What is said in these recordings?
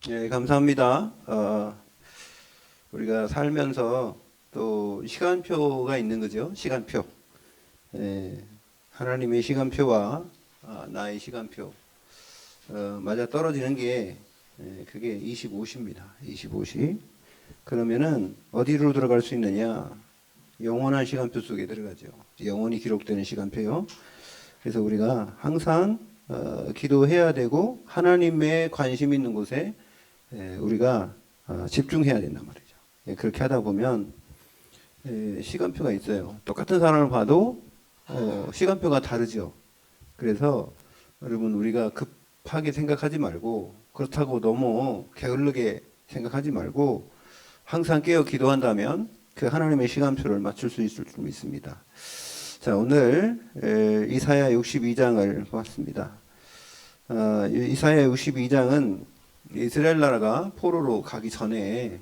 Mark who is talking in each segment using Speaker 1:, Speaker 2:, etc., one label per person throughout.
Speaker 1: 예, 감사합니다. 우리가 살면서 또 시간표가 있는 거죠. 시간표. 예, 하나님의 시간표와 나의 시간표 맞아 떨어지는 게 그게 25시입니다. 25시. 그러면은 어디로 들어갈 수 있느냐? 영원한 시간표 속에 들어가죠. 영원히 기록되는 시간표요. 그래서 우리가 항상 기도해야 되고 하나님의 관심 있는 곳에 우리가 집중해야 된단 말이죠. 그렇게 하다 보면 시간표가 있어요. 똑같은 사람을 봐도 시간표가 다르죠. 그래서 여러분 우리가 급하게 생각하지 말고 그렇다고 너무 게을르게 생각하지 말고 항상 깨어 기도한다면 그 하나님의 시간표를 맞출 수 있을 줄 믿습니다. 자, 오늘 이사야 62장을 봤습니다. 이사야 62장은 이스라엘 나라가 포로로 가기 전에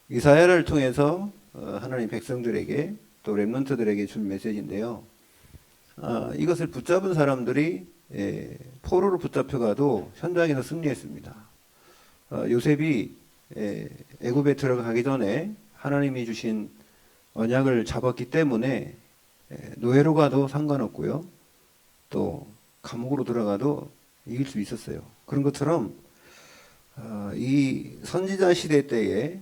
Speaker 1: 이사야를 통해서 하나님 백성들에게 또 렘넌트들에게 준 메시지인데요. 이것을 붙잡은 사람들이 포로로 붙잡혀가도 현장에서 승리했습니다. 요셉이 애굽에 들어가기 전에 하나님이 주신 언약을 잡았기 때문에 노예로 가도 상관없고요. 또 감옥으로 들어가도 이길 수 있었어요. 그런 것처럼 이 선지자 시대 때에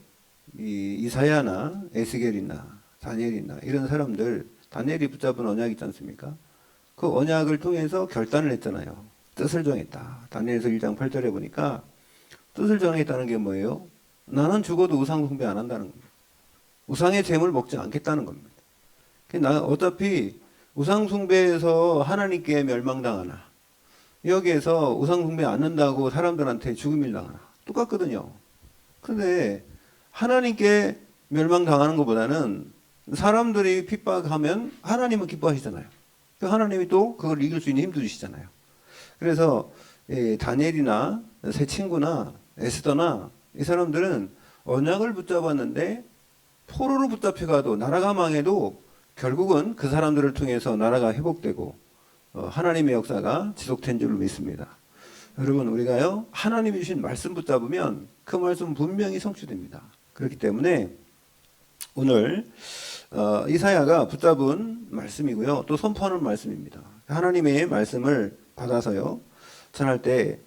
Speaker 1: 이 이사야나 에스겔이나 다니엘이나 이런 사람들, 다니엘이 붙잡은 언약이 있지 않습니까? 그 언약을 통해서 결단을 했잖아요. 뜻을 정했다. 다니엘서 1장 8절에 보니까 뜻을 정했다는 게 뭐예요? 나는 죽어도 우상 숭배 안 한다는 겁니다. 우상의 재물 먹지 않겠다는 겁니다. 나 어차피 우상 숭배에서 하나님께 멸망당하나 여기에서 우상 숭배 안 한다고 사람들한테 죽음을 당하나 똑같거든요. 근데 하나님께 멸망당하는 것보다는 사람들이 핍박하면 하나님은 기뻐하시잖아요. 하나님이 또 그걸 이길 수 있는 힘도 주시잖아요. 그래서 다니엘이나 새 친구나 에스더나 이 사람들은 언약을 붙잡았는데 포로로 붙잡혀가도 나라가 망해도 결국은 그 사람들을 통해서 나라가 회복되고 하나님의 역사가 지속된 줄로 믿습니다. 여러분 우리가요 하나님이 주신 말씀 붙잡으면 그 말씀 분명히 성취됩니다. 그렇기 때문에 오늘 이사야가 붙잡은 말씀이고요. 또 선포하는 말씀입니다. 하나님의 말씀을 받아서요 전할 때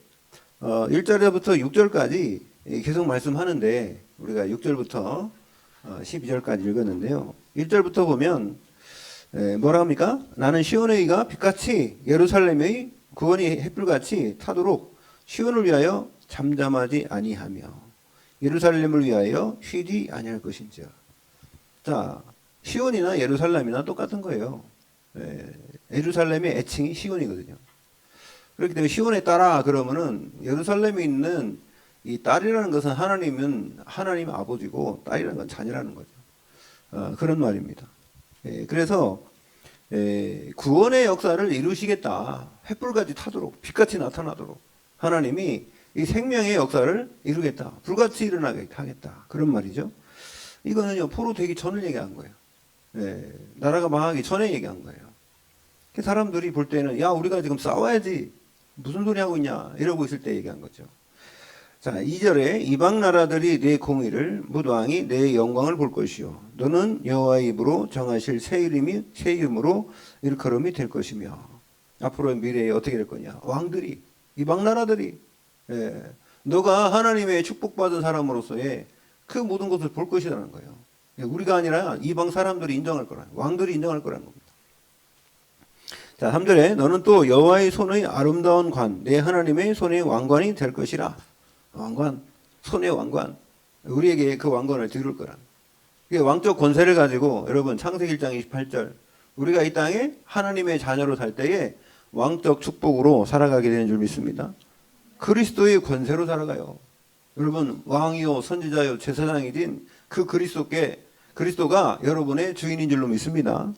Speaker 1: 1절부터 6절까지 계속 말씀하는데 우리가 6절부터 12절까지 읽었는데요. 1절부터 보면 뭐라 합니까? 나는 시온의 이가 빛같이 예루살렘의 구원이 햇불같이 타도록 시온을 위하여 잠잠하지 아니하며 예루살렘을 위하여 쉬지 아니할 것인지요. 자, 시온이나 예루살렘이나 똑같은 거예요. 예루살렘의 애칭이 시온이거든요. 그렇기 때문에 시온에 따라 그러면은 예루살렘에 있는 이 딸이라는 것은 하나님은 하나님 아버지고 딸이라는 건 자녀라는 거죠. 그런 말입니다. 그래서 구원의 역사를 이루시겠다. 횃불같이 타도록 빛같이 나타나도록 하나님이 이 생명의 역사를 이루겠다. 불같이 일어나게 하겠다. 그런 말이죠. 이거는요 포로 되기 전을 얘기한 거예요. 나라가 망하기 전에 얘기한 거예요. 사람들이 볼 때는 야 우리가 지금 싸워야지 무슨 소리 하고 있냐 이러고 있을 때 얘기한 거죠. 자, 2절에 이방 나라들이 내 공의를 뭇 왕이 내 영광을 볼 것이요 너는 여호와의 입으로 정하실 새 이름으로 일컬음이 될 것이며 앞으로 미래에 어떻게 될 거냐 왕들이 이방 나라들이 너가 하나님의 축복받은 사람으로서의 그 모든 것을 볼 것이라는 거예요. 우리가 아니라 이방 사람들이 인정할 거라는 왕들이 인정할 거라는 겁니다. 자, 3절에 너는 또 여호와의 손의 아름다운 관 내 하나님의 손의 왕관이 될 것이라. 왕관, 손의 왕관. 우리에게 그 왕관을 드릴 거란. 이게 왕적 권세를 가지고 여러분 창세기 1장 28절 우리가 이 땅에 하나님의 자녀로 살 때에 왕적 축복으로 살아가게 되는 줄 믿습니다. 그리스도의 권세로 살아가요. 여러분 왕이요 선지자요 제사장이신 그 그리스도가 여러분의 주인인 줄로 믿습니다.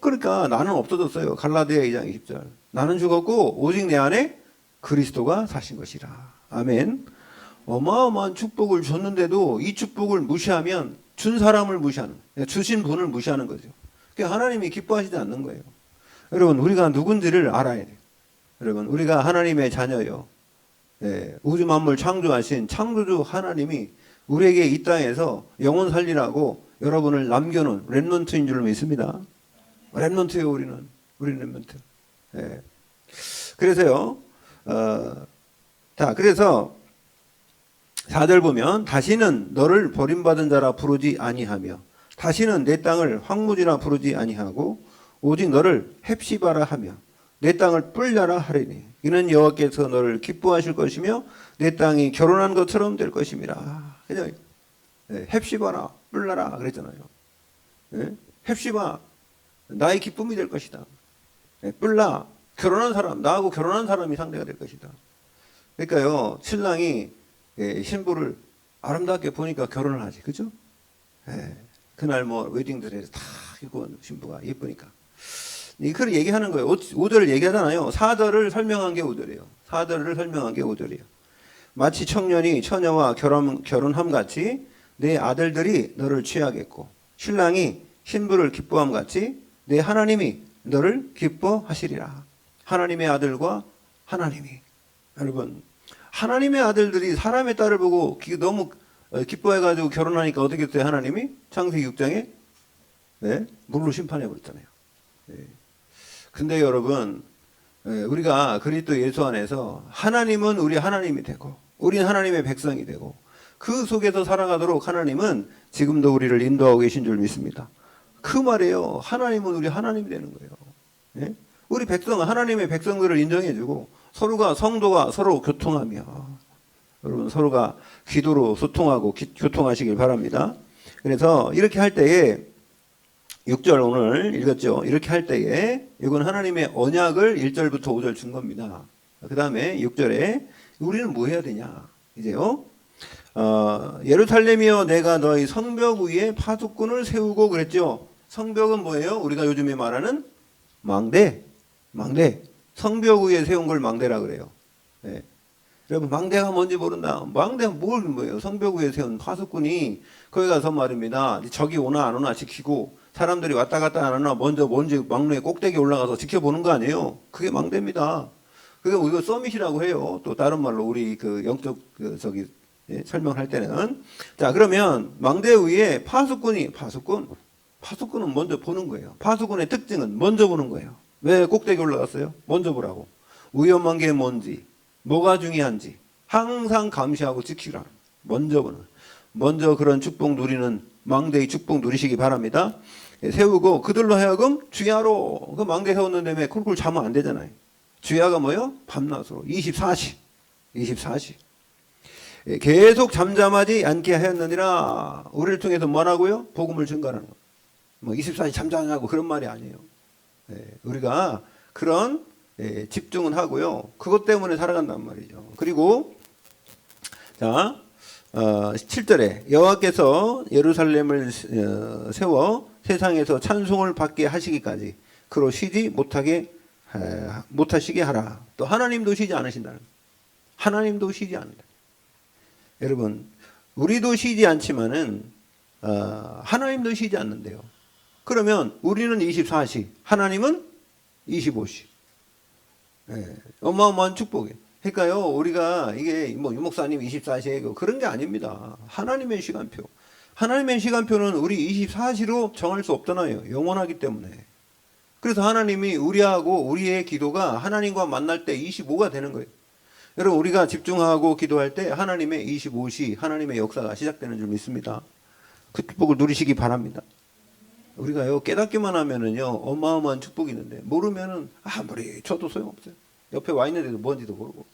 Speaker 1: 그러니까 나는 없어졌어요. 갈라디아 2장 20절 나는 죽었고 오직 내 안에 그리스도가 사신 것이라. 아멘. 어마어마한 축복을 줬는데도 이 축복을 무시하면 준 사람을 무시하는, 주신 분을 무시하는 거죠. 그러니까 하나님이 기뻐하시지 않는 거예요. 여러분 우리가 누군지를 알아야 돼요. 여러분 우리가 하나님의 자녀요. 우주 만물 창조하신 창조주 하나님이 우리에게 이 땅에서 영혼 살리라고 여러분을 남겨놓은 렘넌트인 줄 믿습니다. 렘넌트예요, 우리는. 우리는 렘넌트. 그래서요, 그래서 4절 보면 다시는 너를 버림받은 자라 부르지 아니하며 다시는 내 땅을 황무지라 부르지 아니하고 오직 너를 헵시바라 하며 내 땅을 뿔ля라 하리니 이는 여호와께서 너를 기뻐하실 것이며 내 땅이 결혼한 것처럼 될 것임이라. 그죠? 헵시바라 뿔라라 그랬잖아요. 헵시바 나의 기쁨이 될 것이다. 뿔라 결혼한 사람, 나하고 결혼한 사람이 상대가 될 것이다. 그러니까요, 신랑이 신부를 아름답게 보니까 결혼을 하지, 그죠? 그날 뭐 웨딩드레스 다 입고 신부가 예쁘니까. 이걸 얘기하는 거예요. 5절을 얘기하잖아요. 4절을 설명한 게 5절이에요. 4절을 설명한 게 5절이에요. 마치 청년이 처녀와 결혼함 같이 내 아들들이 너를 취하겠고 신랑이 신부를 기뻐함 같이 내 하나님이 너를 기뻐하시리라. 하나님의 아들과 하나님이. 여러분, 하나님의 아들들이 사람의 딸을 보고 너무 기뻐해가지고 결혼하니까 어떻게 됐어요? 하나님이 창세기 6장에 물로 심판해 버렸잖아요. 근데 여러분, 우리가 그리스도 예수 안에서 하나님은 우리 하나님이 되고 우리는 하나님의 백성이 되고 그 속에서 살아가도록 하나님은 지금도 우리를 인도하고 계신 줄 믿습니다. 그 말이에요. 하나님은 우리 하나님이 되는 거예요. 우리 백성은 하나님의 백성들을 인정해주고 서로가 성도가 서로 교통하며 여러분 서로가 기도로 소통하고 교통하시길 바랍니다. 그래서 이렇게 할 때에 6절 오늘 읽었죠. 이렇게 할 때에 이건 하나님의 언약을 1절부터 5절 준 겁니다. 그 다음에 6절에 우리는 뭐 해야 되냐 이제요. 예루살렘이여 내가 너희 성벽 위에 파수꾼을 세우고 그랬죠. 성벽은 뭐예요? 우리가 요즘에 말하는 망대. 성벽 위에 세운 걸 망대라 그래요. 여러분 망대가 뭔지 모른다. 망대가 뭐예요? 성벽 위에 세운 파수꾼이 거기 가서 말입니다. 적이 오나 안 오나 지키고 사람들이 왔다 갔다 안 하나 먼저 망루의 꼭대기 올라가서 지켜보는 거 아니에요? 그게 망대입니다. 그게 우리가 서밋이라고 해요. 또 다른 말로 우리 그 영적 설명할 때는. 자, 그러면 망대 위에 파수꾼은 먼저 보는 거예요. 파수꾼의 특징은 먼저 보는 거예요. 왜 꼭대기 올라갔어요? 먼저 보라고. 위험한 게 뭔지, 뭐가 중요한지 항상 감시하고 지키라. 먼저 그런 축복 누리는 망대의 축복 누리시기 바랍니다. 세우고 그들로 하여금 주야로 그 망대 세웠는 다음에 쿨쿨 자면 안 되잖아요. 주야가 뭐요? 밤낮으로 24시 계속 잠잠하지 않게 하였느니라. 우리를 통해서 뭐라고요? 복음을 증거하는 거. 뭐 24시 잠잠하고 그런 말이 아니에요. 우리가 그런 집중은 하고요. 그것 때문에 살아간단 말이죠. 그리고 자 7절에 여호와께서 예루살렘을 세워 세상에서 찬송을 받게 하시기까지 그로 쉬지 못하시게 하라. 또 하나님도 쉬지 않으신다는 거예요. 하나님도 쉬지 않는다. 여러분 우리도 쉬지 않지만은 하나님도 쉬지 않는데요. 그러면 우리는 24시, 하나님은 25시. 어마어마한 축복이에요. 그러니까요, 우리가 이게 뭐 유목사님 24시에 그런 게 아닙니다. 하나님의 시간표. 하나님의 시간표는 우리 24시로 정할 수 없잖아요. 영원하기 때문에. 그래서 하나님이 우리의 기도가 하나님과 만날 때 25가 되는 거예요. 여러분, 우리가 집중하고 기도할 때 하나님의 25시, 하나님의 역사가 시작되는 줄 믿습니다. 그 축복을 누리시기 바랍니다. 우리가요, 깨닫기만 하면은요, 어마어마한 축복이 있는데, 모르면은, 아무리 쳐도 소용없어요. 옆에 와 있는데도 뭔지도 모르고.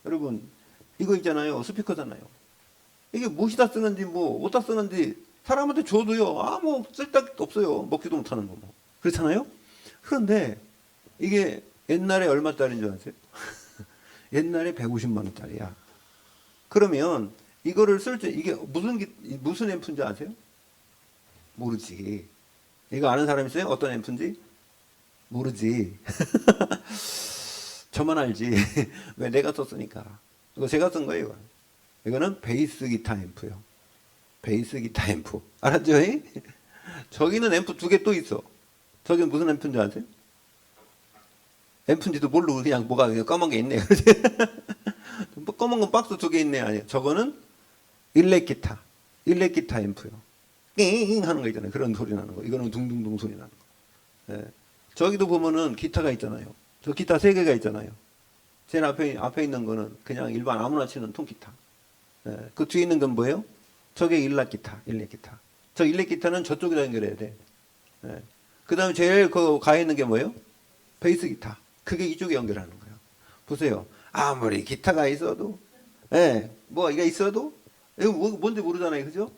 Speaker 1: 여러분, 이거 있잖아요. 스피커잖아요. 이게 무엇이다 쓰는지, 어디다 쓰는지, 사람한테 줘도요, 아무 쓸데도 없어요. 먹지도 못하는 거. 그렇잖아요? 그런데, 이게 옛날에 얼마짜리인 줄 아세요? 옛날에 150만원짜리야. 그러면, 이거를 쓸 때, 이게 무슨 앰프인지 아세요? 모르지. 이거 아는 사람 있어요? 어떤 앰프인지? 모르지. 저만 알지. 왜 내가 썼으니까. 이거 제가 쓴 거예요. 이거는 베이스 기타 앰프요. 베이스 기타 앰프. 알았죠? 저기는 앰프 2개 또 있어. 저기는 무슨 앰프인지 아세요? 앰프인지도 모르고 그냥 뭐가 까만 게 있네. 검은 건 박스 2개 있네. 아니요. 저거는 일렉 기타 앰프요. 띵 하는 거 있잖아요. 그런 소리 나는 거. 이거는 둥둥둥 소리 나는 거. 예. 저기도 보면은 기타가 있잖아요. 저 기타 3개가 있잖아요. 제일 앞에 있는 거는 그냥 일반 아무나 치는 통기타. 예. 그 뒤에 있는 건 뭐예요? 저게 일렉 기타. 저 일렉 기타는 저쪽에다 연결해야 돼. 예. 그 다음에 제일 그 가에 있는 게 뭐예요? 베이스 기타. 그게 이쪽에 연결하는 거예요. 보세요. 아무리 기타가 있어도, 예, 뭐 이게 있어도 이거 뭔지 모르잖아요, 그죠?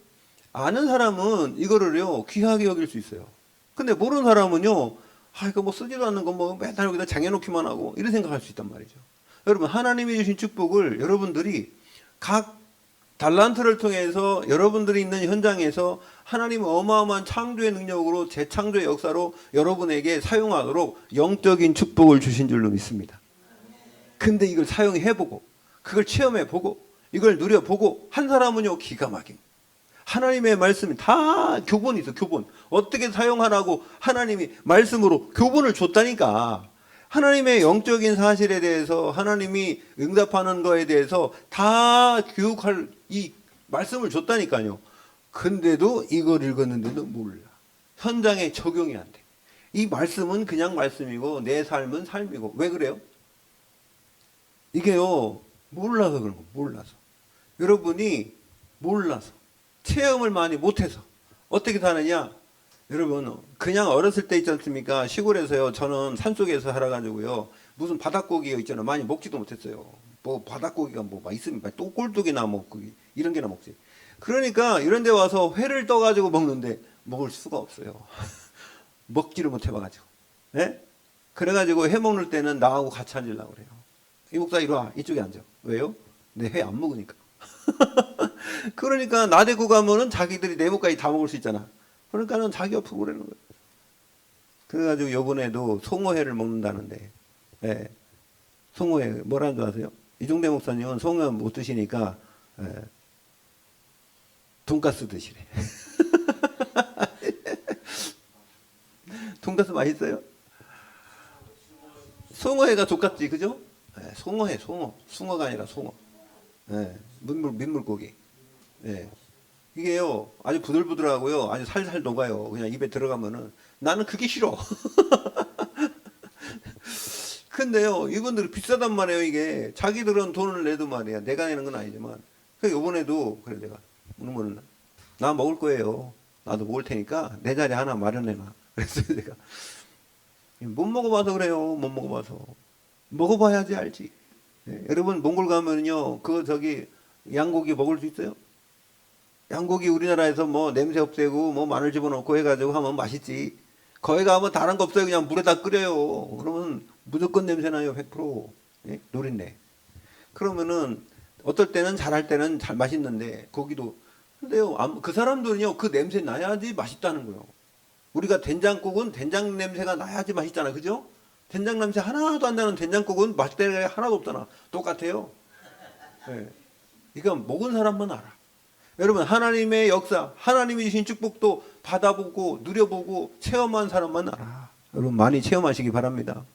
Speaker 1: 아는 사람은 이거를요 귀하게 여길 수 있어요. 근데 모르는 사람은요, 아 이거 뭐 쓰지도 않는 거 뭐 맨날 여기다 장해놓기만 하고 이런 생각할 수 있단 말이죠. 여러분 하나님이 주신 축복을 여러분들이 각 달란트를 통해서 여러분들이 있는 현장에서 하나님은 어마어마한 창조의 능력으로 재창조의 역사로 여러분에게 사용하도록 영적인 축복을 주신 줄로 믿습니다. 근데 이걸 사용해보고 그걸 체험해보고 이걸 누려보고 한 사람은요 기가 막힌 하나님의 말씀이 다 교본이 있어. 교본 어떻게 사용하라고 하나님이 말씀으로 교본을 줬다니까. 하나님의 영적인 사실에 대해서 하나님이 응답하는 거에 대해서 다 교육할 이 말씀을 줬다니까요. 근데도 이걸 읽었는데도 몰라. 현장에 적용이 안 돼. 이 말씀은 그냥 말씀이고 내 삶은 삶이고. 왜 그래요? 이게요 몰라서 그런 거. 몰라서. 여러분이 몰라서 체험을 많이 못해서 어떻게 사느냐. 여러분 그냥 어렸을 때 있지 않습니까? 시골에서요 저는 산속에서 살아가지고요 무슨 바닷고기가 있잖아요. 많이 먹지도 못했어요. 뭐 바닷고기가 뭐 있습니까? 또 꼴뚜기나 뭐 이런 게나 먹지. 그러니까 이런 데 와서 회를 떠가지고 먹는데 먹을 수가 없어요. 먹지를 못해봐가지고. 예? 그래가지고 회 먹는 때는 나하고 같이 앉으려고 그래요. 이 목사 이리 와. 이쪽에 앉아. 왜요? 내 회 안 먹으니까. 그러니까 나 데리고 가면은 자기들이 내 목까지 다 먹을 수 있잖아. 그러니까는 자기 옆으로 오라는 거예요. 그래가지고 이번에도 송어회를 먹는다는데, 예. 송어회 뭐라는 줄 아세요? 이종대 목사님은 송어 못 드시니까 돈가스 드시래. 돈가스 맛있어요? 송어회가 돈가스지, 그죠? 예, 송어회, 숭어가 아니라 송어. 예, 민물고기. 예. 이게요 아주 부들부들하고요 아주 살살 녹아요. 그냥 입에 들어가면은. 나는 그게 싫어. 근데요 이분들이 비싸단 말이에요. 이게 자기들은 돈을 내도 말이야. 내가 내는 건 아니지만. 그래서 이번에도 그래 내가 오는 거는 나 먹을 거예요. 나도 먹을 테니까 내 자리 하나 마련해놔. 그래서 내가 못 먹어봐서 그래요. 못 먹어봐서. 먹어봐야지 알지. 예, 여러분 몽골 가면요 그 저기 양고기 먹을 수 있어요? 양고기 우리나라에서 뭐 냄새 없애고 뭐 마늘 집어넣고 해가지고 하면 맛있지. 거기 가면 다른 거 없어요. 그냥 물에다 끓여요. 그러면 무조건 냄새 나요. 100%. 예? 노린내. 그러면은 어떨 때는 잘할 때는 잘 맛있는데 고기도. 근데요 그 사람들은요 그 냄새 나야지 맛있다는 거예요. 우리가 된장국은 된장 냄새가 나야지 맛있잖아. 그죠? 된장 냄새 하나도 안 나는 된장국은 맛있다는 게 하나도 없잖아. 똑같아요. 예. 이거 먹은 사람만 알아. 여러분 하나님의 역사, 하나님이 주신 축복도 받아보고 누려보고 체험한 사람만 알아. 여러분 많이 체험하시기 바랍니다.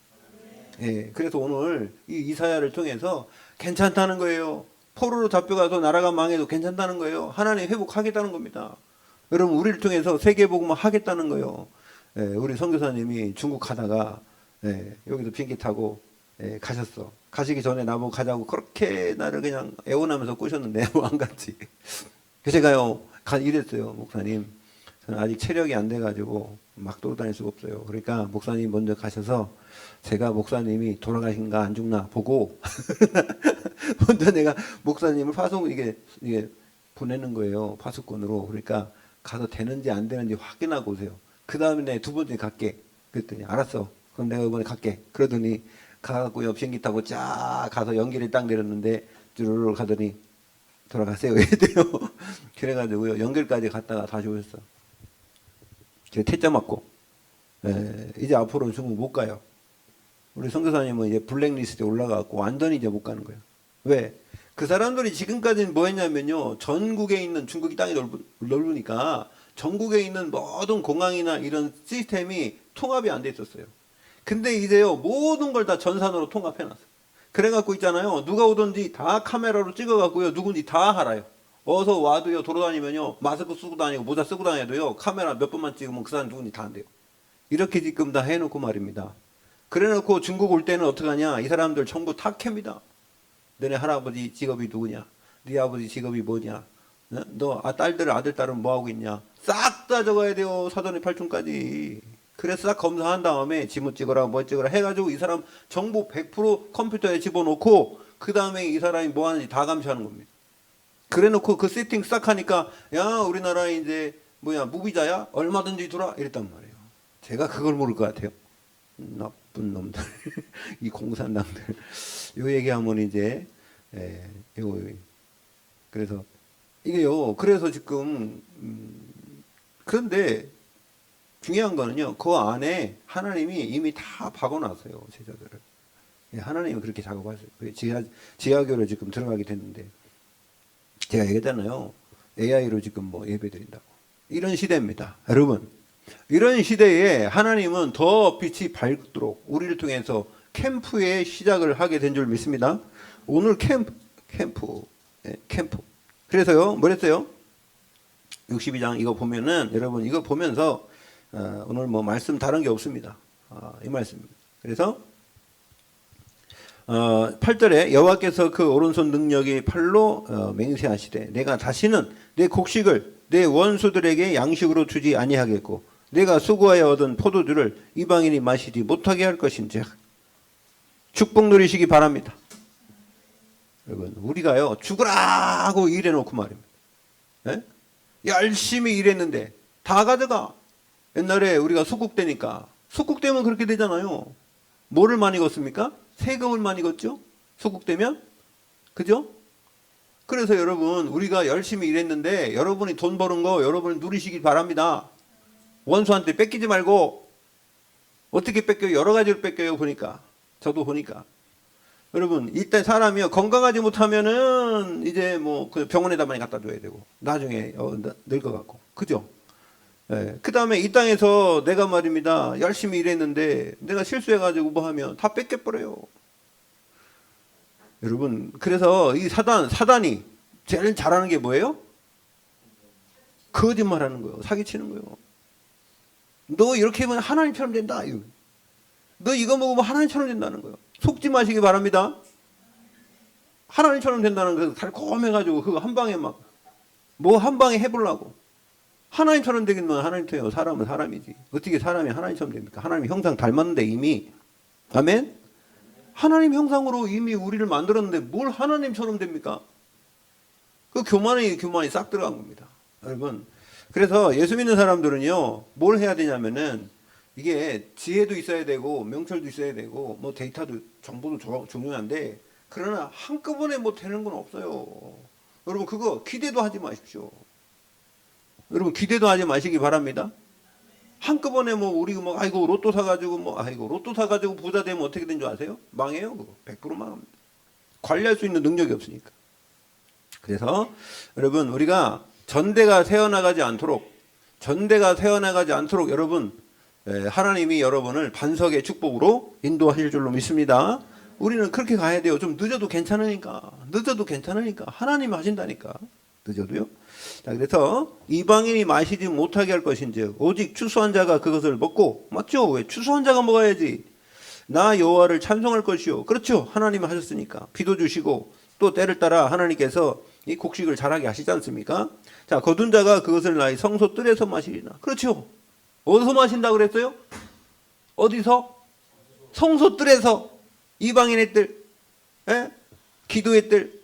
Speaker 1: 예, 그래서 오늘 이 이사야를 통해서 괜찮다는 거예요. 포로로 잡혀가서 나라가 망해도 괜찮다는 거예요. 하나님 회복하겠다는 겁니다. 여러분 우리를 통해서 세계복음을 하겠다는 거예요. 예, 우리 선교사님이 중국 가다가 여기서 비행기 타고 가셨어. 가시기 전에 나보고 가자고 그렇게 나를 그냥 애원하면서 꼬셨는데 뭐 안 갔지. 제가요 이랬어요. 목사님 저는 아직 체력이 안 돼가지고 막 돌아다닐 수가 없어요. 그러니까 목사님 먼저 가셔서 제가 목사님이 돌아가신가 안 죽나 보고 먼저 내가 목사님을 이게 보내는 거예요. 파수꾼으로. 그러니까 가서 되는지 안 되는지 확인하고 오세요. 그 다음에 내가 2번째 갈게. 그랬더니 알았어. 그럼 내가 이번에 갈게. 그러더니 가갖고 비행기 타고 쫙 가서 연길에 딱 내렸는데 쭈르르 가더니 돌아가세요. 이래요. 그래가지고요 연길까지 갔다가 다시 오셨어. 제가 퇴짜 맞고. 이제 앞으로 중국 못 가요. 우리 선교사님은 이제 블랙리스트에 올라가고 완전히 이제 못 가는 거예요. 왜? 그 사람들이 지금까지는 뭐 했냐면요 전국에 있는 중국이 땅이 넓으니까 전국에 있는 모든 공항이나 이런 시스템이 통합이 안 돼 있었어요. 근데 이제요 모든 걸 다 전산으로 통합해놨어요. 그래갖고 있잖아요. 누가 오든지 다 카메라로 찍어갖고요. 누군지 다 알아요. 어서 와도요. 돌아다니면요. 마스크 쓰고 다니고 모자 쓰고 다녀도요. 카메라 몇 번만 찍으면 그 사람 누군지 다 안돼요. 이렇게 지금 다 해놓고 말입니다. 그래놓고 중국 올 때는 어떡하냐. 이 사람들 전부 다 캡니다. 너네 할아버지 직업이 누구냐. 네 아버지 직업이 뭐냐. 너 딸들 아들 딸은 뭐하고 있냐. 싹 다 적어야 돼요. 사전에 팔촌까지. 그래서 싹 검사한 다음에 지문 찍어라 뭐 찍어라 해가지고 이 사람 정보 100% 컴퓨터에 집어넣고 그 다음에 이 사람이 뭐 하는지 다 감시하는 겁니다. 그래 놓고 그 세팅 싹 하니까 야 우리나라에 이제 뭐야 무비자야 얼마든지 들어와 이랬단 말이에요. 제가 그걸 모를 것 같아요. 나쁜 놈들 이 공산당들 요 얘기하면 이제 요 그래서 이게요. 그래서 지금 그런데 중요한 거는요. 그 안에 하나님이 이미 다 박아놨어요. 제자들을. 하나님은 그렇게 작업하세요. 지하교로 지금 들어가게 됐는데 제가 얘기했잖아요. AI로 지금 뭐 예배드린다고. 이런 시대입니다. 여러분. 이런 시대에 하나님은 더 빛이 밝도록 우리를 통해서 캠프의 시작을 하게 된 줄 믿습니다. 오늘 캠프. 그래서요. 뭐랬어요? 62장 이거 보면은 여러분 이거 보면서 오늘 뭐 말씀 다른 게 없습니다. 이 말씀입니다. 그래서 8절에 여호와께서 그 오른손 능력의 팔로 맹세하시되 내가 다시는 내 곡식을 내 원수들에게 양식으로 주지 아니하겠고 내가 수고하여 얻은 포도주를 이방인이 마시지 못하게 할 것인즉 축복 누리시기 바랍니다. 여러분 우리가요 죽으라고 일해놓고 말입니다. 네? 열심히 일했는데 다 가져가. 옛날에 우리가 속국되니까 속국되면 그렇게 되잖아요. 뭐를 많이 걷습니까? 세금을 많이 걷죠. 속국되면 그죠? 그래서 여러분 우리가 열심히 일했는데 여러분이 돈 버는 거 여러분이 누리시기 바랍니다. 원수한테 뺏기지 말고. 어떻게 뺏겨요? 여러 가지로 뺏겨요. 보니까 저도 보니까 여러분 이때 사람이요 건강하지 못하면은 이제 뭐 그 병원에다 많이 갖다 줘야 되고 나중에 늙어 갖고 그죠? 그 다음에 이 땅에서 내가 말입니다 열심히 일했는데 내가 실수해가지고 뭐 하면 다 뺏겨버려요. 여러분 그래서 이 사단이 제일 잘하는 게 뭐예요? 거짓말하는 거예요. 사기치는 거예요. 너 이렇게 하면 하나님처럼 된다. 너 이거 먹으면 하나님처럼 된다는 거예요. 속지 마시기 바랍니다. 하나님처럼 된다는 거 달콤해가지고 그거 한 방에 막 뭐 한 방에 해보려고. 하나님처럼 되겠면 하나님처럼 사람은 사람이지. 어떻게 사람이 하나님처럼 됩니까? 하나님 형상 닮았는데 이미. 아멘? 하나님 형상으로 이미 우리를 만들었는데 뭘 하나님처럼 됩니까? 그 교만이 싹 들어간 겁니다. 여러분. 그래서 예수 믿는 사람들은요. 뭘 해야 되냐면은 이게 지혜도 있어야 되고 명철도 있어야 되고 뭐 데이터도 정보도 중요한데 그러나 한꺼번에 뭐 되는 건 없어요. 여러분 그거 기대도 하지 마십시오. 여러분 기대도 하지 마시기 바랍니다. 한꺼번에 뭐 우리 뭐 아이고 로또 사가지고 뭐 아이고 로또 사가지고 부자 되면 어떻게 된 줄 아세요? 망해요. 그거 100% 망합니다. 관리할 수 있는 능력이 없으니까. 그래서 여러분 우리가 전대가 새어나가지 않도록 여러분 하나님이 여러분을 반석의 축복으로 인도하실 줄로 믿습니다. 우리는 그렇게 가야 돼요. 좀 늦어도 괜찮으니까 하나님이 하신다니까. 늦어도요. 자, 그래서 이방인이 마시지 못하게 할 것인즉 오직 추수한 자가 그것을 먹고 맞죠? 왜 추수한 자가 먹어야지. 나 여호와를 찬송할 것이요. 그렇죠. 하나님이 하셨으니까 비도 주시고 또 때를 따라 하나님께서 이 곡식을 자라게 하시지 않습니까? 자, 거둔 자가 그것을 나의 성소 뜰에서 마시리라. 그렇죠. 어디서 마신다고 그랬어요? 어디서? 성소 뜰에서. 이방인의 뜰, 기도의 뜰,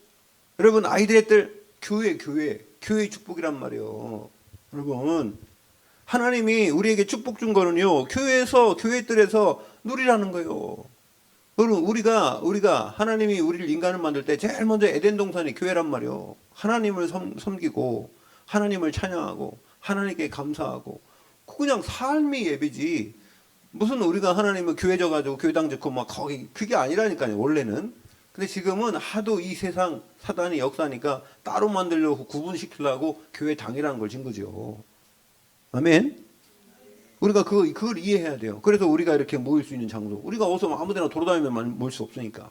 Speaker 1: 여러분 아이들의 뜰, 교회의 축복이란 말이에요. 여러분 하나님이 우리에게 축복 준 거는요 교회에서 교회 뜰에서 누리라는 거예요. 여러분 우리가 하나님이 우리를 인간을 만들 때 제일 먼저 에덴 동산이 교회란 말이에요. 하나님을 섬기고 하나님을 찬양하고 하나님께 감사하고 그냥 삶이 예배지. 무슨 우리가 하나님을 교회 져가지고 교회당 짓고 막 거기 그게 아니라니까요 원래는. 근데 지금은 하도 이 세상 사단이 역사니까 따로 만들려고 구분시키려고 교회당이라는 걸 진 거죠. 아멘. 우리가 그걸 이해해야 돼요. 그래서 우리가 이렇게 모일 수 있는 장소. 우리가 어서 아무데나 돌아다니면 모일 수 없으니까.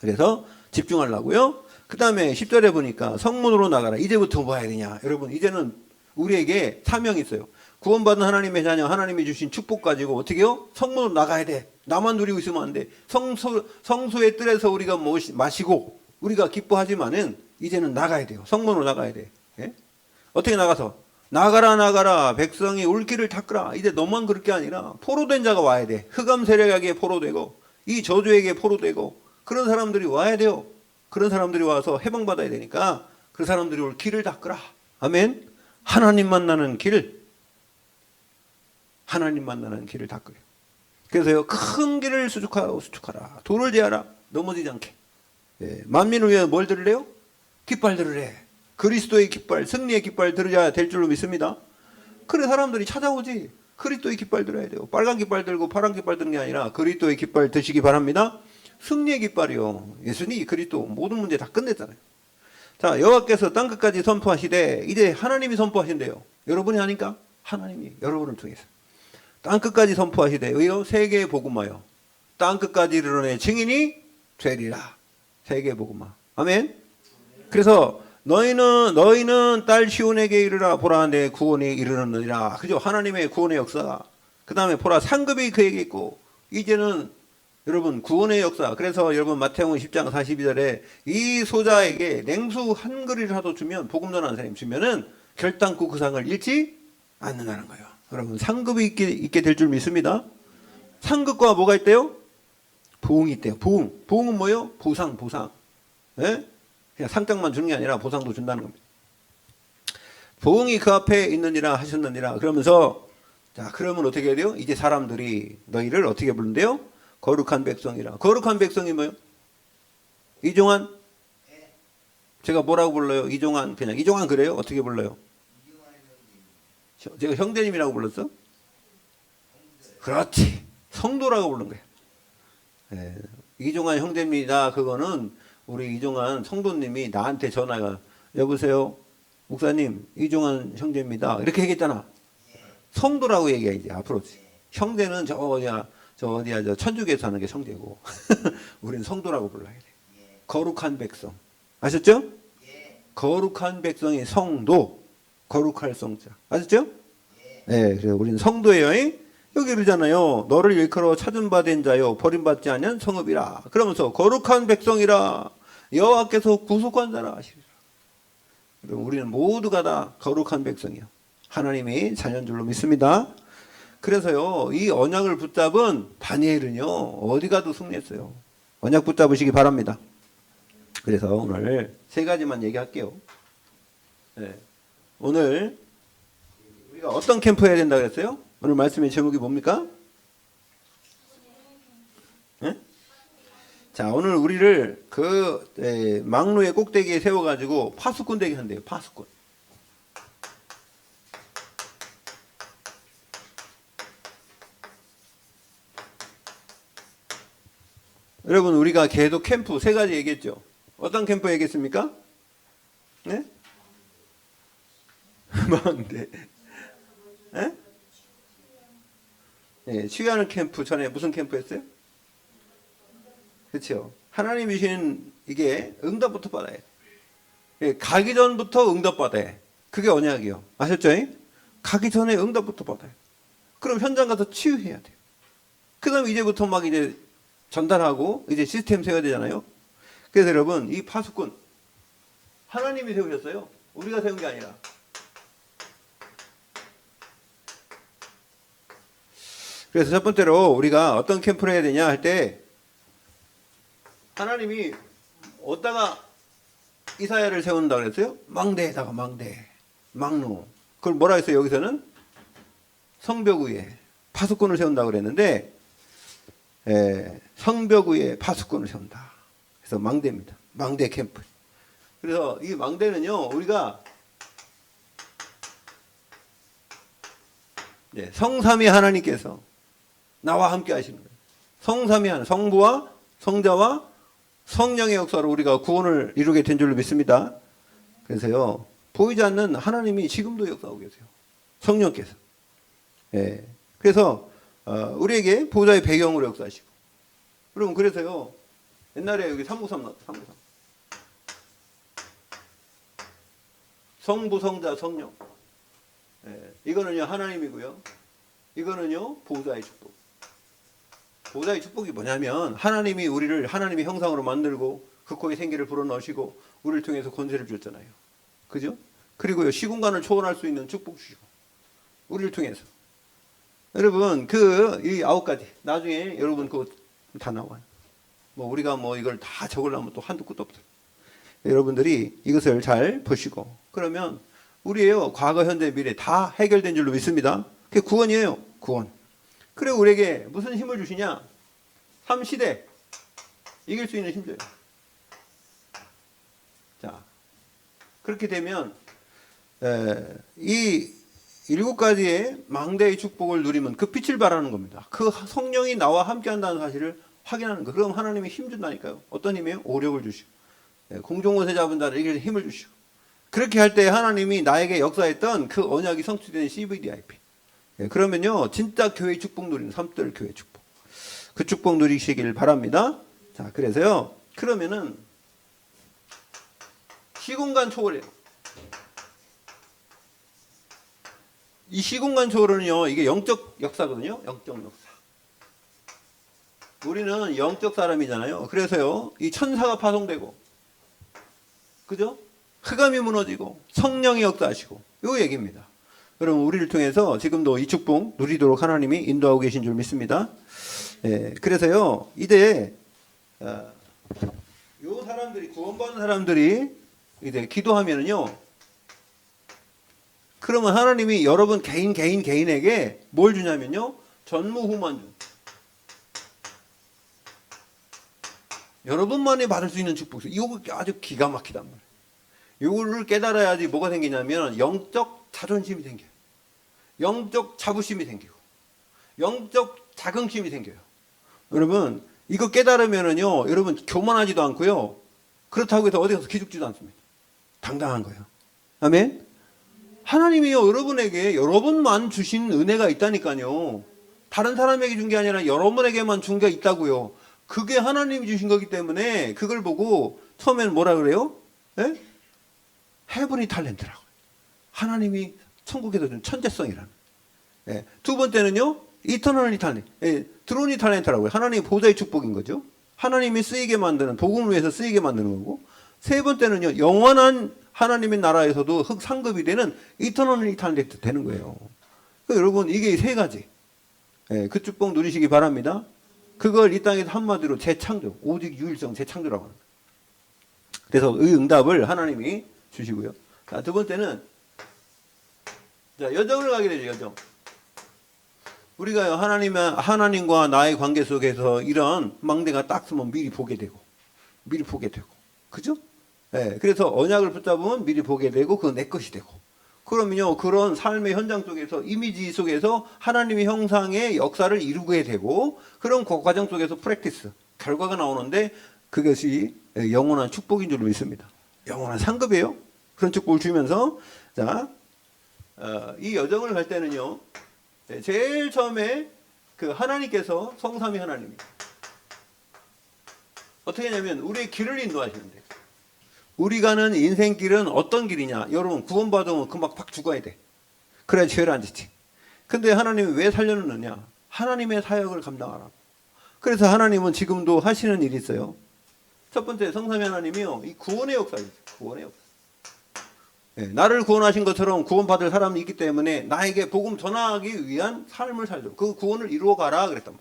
Speaker 1: 그래서 집중하려고요. 그 다음에 10절에 보니까 성문으로 나가라. 이제부터 뭐 해야 되냐? 여러분, 이제는 우리에게 사명이 있어요. 구원받은 하나님의 자녀, 하나님이 주신 축복 가지고 어떻게 해요? 성문으로 나가야 돼. 나만 누리고 있으면 안 돼. 성수의 뜰에서 우리가 마시고 우리가 기뻐하지만은 이제는 나가야 돼요. 성문으로 나가야 돼. 예? 어떻게 나가서? 나가라 백성이 올 길을 닦으라. 이제 너만 그럴 게 아니라 포로된 자가 와야 돼. 흑암 세력에게 포로되고 이 저주에게 포로되고 그런 사람들이 와야 돼요. 그런 사람들이 와서 해방받아야 되니까 그 사람들이 올 길을 닦으라. 아멘. 하나님 만나는 길, 하나님 만나는 길을 닦으려. 그래서요, 큰 길을 수축하라. 돌을 제하라. 넘어지지 않게. 예, 만민을 위해 뭘 들으래요? 깃발 들으래. 그리스도의 깃발, 승리의 깃발 들어야 될 줄로 믿습니다. 그래 사람들이 찾아오지. 그리스도의 깃발 들어야 돼요. 빨간 깃발 들고 파란 깃발 드는 게 아니라 그리스도의 깃발 드시기 바랍니다. 승리의 깃발이요. 예수님이 그리스도 모든 문제 다 끝냈잖아요. 자, 여호와께서 땅끝까지 선포하시되 이제 하나님이 선포하신대요. 여러분이 하니까 하나님이 여러분을 통해서 땅끝까지 선포하시되 왜요? 세계의 복음화요. 땅끝까지 이르러내 증인이 되리라. 세계의 복음화. 아멘. 그래서 너희는 딸 시온에게 이르라. 보라 내 구원에 이르렀느니라. 그죠? 하나님의 구원의 역사. 그 다음에 보라 상급이 그에게 있고 이제는 여러분 구원의 역사. 그래서 여러분 마태복음 10장 42절에 이 소자에게 냉수 한 그릇이라도 주면 복음 전하는 사람이 주면은 결단코 그 상을 잃지 않는다는 거예요. 여러분 상급이 있게 될 줄 믿습니다. 상급과 뭐가 있대요? 보응이 있대요. 보응은 뭐예요? 보상. 예? 그냥 상장만 주는 게 아니라 보상도 준다는 겁니다. 보응이 그 앞에 있느니라 하셨느니라. 그러면서 자 그러면 어떻게 해야 돼요? 이제 사람들이 너희를 어떻게 부른대요? 거룩한 백성이라. 거룩한 백성이 뭐예요? 이종환? 제가 뭐라고 불러요? 이종환 그냥 이종환 그래요? 어떻게 불러요? 제가 형제님이라고 불렀어? 그렇지. 성도라고 부른 거예요. 네. 이종환 형제입니다. 그거는 우리 이종환 성도님이 나한테 전화가 여보세요 목사님 이종환 형제입니다. 이렇게 얘기했잖아. 성도라고 얘기해야지 앞으로. 형제는 저 어디야 저 천주교에서 하는 게 성제고 우리는 성도라고 불러야 돼. 거룩한 백성 아셨죠? 거룩한 백성이 성도 거룩할 성자 아셨죠? 네, 그래서 우리는 성도예요. 여기 그러잖아요. 너를 일컬어 찾은 바 된 자요 버림받지 않은 성읍이라. 그러면서 거룩한 백성이라 여호와께서 구속한 자라 하시리라. 우리는 모두가 다 거룩한 백성이요. 하나님이 자녀인 줄로 믿습니다. 그래서요, 이 언약을 붙잡은 다니엘은요, 어디 가도 승리했어요. 언약 붙잡으시기 바랍니다. 그래서 오늘 세 가지만 얘기할게요. 네. 오늘 우리가 어떤 캠프 해야 된다고 그랬어요? 오늘 말씀의 제목이 뭡니까? 네? 자, 오늘 우리를 망루의 꼭대기에 세워가지고 파수꾼 되게 한대요. 파수꾼. 여러분 우리가 계속 캠프 세 가지 얘기했죠. 어떤 캠프 얘기했습니까? 네? 망대. 네? 네, 치유하는 캠프 전에 무슨 캠프였어요? 그렇죠. 하나님이 주신 이게 응답부터 받아야 돼. 가기 전부터 응답 받아야 돼. 그게 언약이요. 아셨죠? 가기 전에 응답부터 받아요. 그럼 현장 가서 치유해야 돼요. 그 다음에 이제부터 막 이제 전달하고 이제 시스템 세워야 되잖아요. 그래서 여러분 이 파수꾼 하나님이 세우셨어요. 우리가 세운 게 아니라. 그래서 첫 번째로 우리가 어떤 캠프를 해야 되냐 할 때 하나님이 어디다가 이사야를 세운다고 그랬어요? 망대에다가 망루. 그걸 뭐라 했어요? 여기서는 성벽 위에 파수꾼을 세운다고 그랬는데 성벽 위에 파수꾼을 세운다. 그래서 망대입니다. 망대 캠프. 그래서 이 망대는요, 우리가 성삼위 하나님께서 나와 함께 하시는 거예요. 성삼위 하나님, 성부와 성자와 성령의 역사로 우리가 구원을 이루게 된 줄로 믿습니다. 그래서요, 보이지 않는 하나님이 지금도 역사하고 계세요. 성령께서. 그래서 우리에게 보좌의 배경으로 역사하시고. 그럼 그래서요, 옛날에 여기 393 나왔다. 393. 성부, 성자, 성령. 예, 이거는요 하나님이고요. 이거는요 보호자의 축복. 보호자의 축복이 뭐냐면 하나님이 우리를 하나님의 형상으로 만들고 그 코에 생기를 불어넣으시고 우리를 통해서 권세를 주셨잖아요. 그죠? 그리고요 시공간을 초월할 수 있는 축복 주시고 우리를 통해서. 여러분 이 9가지 나중에 여러분 그거 다 나와요. 뭐 우리가 뭐 이걸 다 적으려면 또 한두 끝도 없어요. 여러분들이 이것을 잘 보시고 그러면 우리의 과거 현재 미래 다 해결된 줄로 믿습니다. 그게 구원이에요. 구원. 그리고 우리에게 무슨 힘을 주시냐? 3시대 이길 수 있는 힘줘요. 자 그렇게 되면 이 7가지의 망대의 축복을 누리면 그 빛을 발하는 겁니다. 그 성령이 나와 함께한다는 사실을 확인하는 거. 그럼 하나님이 힘 준다니까요. 어떤 힘이에요? 오력을 주시고 공중권세 잡은 자를 이길 힘을 주시고 그렇게 할 때 하나님이 나에게 역사했던 그 언약이 성취되는 CVDIP. 그러면요 진짜 교회 축복 누리는 삼들 교회 축복. 그 축복 누리시길 바랍니다. 자 그래서요 그러면은 시공간 초월이에요. 이 시공간 초월은요 이게 영적 역사거든요. 영적 역사. 우리는 영적 사람이잖아요. 그래서요 이 천사가 파송되고 그죠? 흑암이 무너지고 성령이 역사하시고 요 얘기입니다. 여러분 우리를 통해서 지금도 이 축복 누리도록 하나님이 인도하고 계신 줄 믿습니다. 그래서요 이제 요 사람들이 구원받은 사람들이 이제 기도하면은요 그러면 하나님이 여러분 개인에게 뭘 주냐면요 전무후무한 주. 여러분만이 받을 수 있는 축복. 이거 아주 기가 막히단 말이에요. 이거를 깨달아야지 뭐가 생기냐면 영적 자존심이 생겨요. 영적 자부심이 생기고 영적 자긍심이 생겨요. 여러분 이거 깨달으면은요 여러분 교만하지도 않고요 그렇다고 해서 어디 가서 기죽지도 않습니다. 당당한 거예요. 아멘. 하나님이요 여러분에게 여러분만 주신 은혜가 있다니까요. 다른 사람에게 준 게 아니라 여러분에게만 준 게 있다고요. 그게 하나님이 주신 거기 때문에 그걸 보고 처음에는 뭐라 그래요? 헤브니 탤런트라고. 하나님이 천국에서 준 천재성이라는. 두 번째는요, 이터널리 탤런트. 드로니 탤런트라고요. 하나님의 보좌의 축복인 거죠. 하나님이 쓰이게 만드는, 복음을 위해서 쓰이게 만드는 거고. 세 번째는요, 영원한 하나님의 나라에서도 상급이 되는 이터널리 탤런트 되는 거예요. 그러니까 여러분, 이게 세 가지. 그 축복 누리시기 바랍니다. 그걸 이 땅에서 한마디로 재창조, 오직 유일성 재창조라고 합니다. 그래서 이 응답을 하나님이 주시고요. 자, 두 번째는 자, 여정을 가게 되죠. 여정. 우리가 하나님과 나의 관계 속에서 이런 망대가 딱 서면 미리 보게 되고 그죠? 그래서 언약을 붙잡으면 미리 보게 되고 그건 내 것이 되고 그러면요 그런 삶의 현장 속에서 이미지 속에서 하나님의 형상의 역사를 이루게 되고 그런 그 과정 속에서 프랙티스 결과가 나오는데 그것이 영원한 축복인 줄 믿습니다. 영원한 상급이에요. 그런 축복을 주면서 자, 이 여정을 갈 때는요 제일 처음에 그 하나님께서 성삼위 하나님이 어떻게 하냐면 우리의 길을 인도하시는데 우리 가는 인생길은 어떤 길이냐? 여러분 구원받으면 금방 팍 죽어야 돼. 그래야 죄를 안 짓지. 근데 하나님이 왜 살려놓느냐? 하나님의 사역을 감당하라고. 그래서 하나님은 지금도 하시는 일이 있어요. 첫 번째 성삼위 하나님이요. 이 구원의 역사입니다. 구원의 역사. 나를 구원하신 것처럼 구원받을 사람이 있기 때문에 나에게 복음 전하기 위한 삶을 살도록 그 구원을 이루어가라 그랬단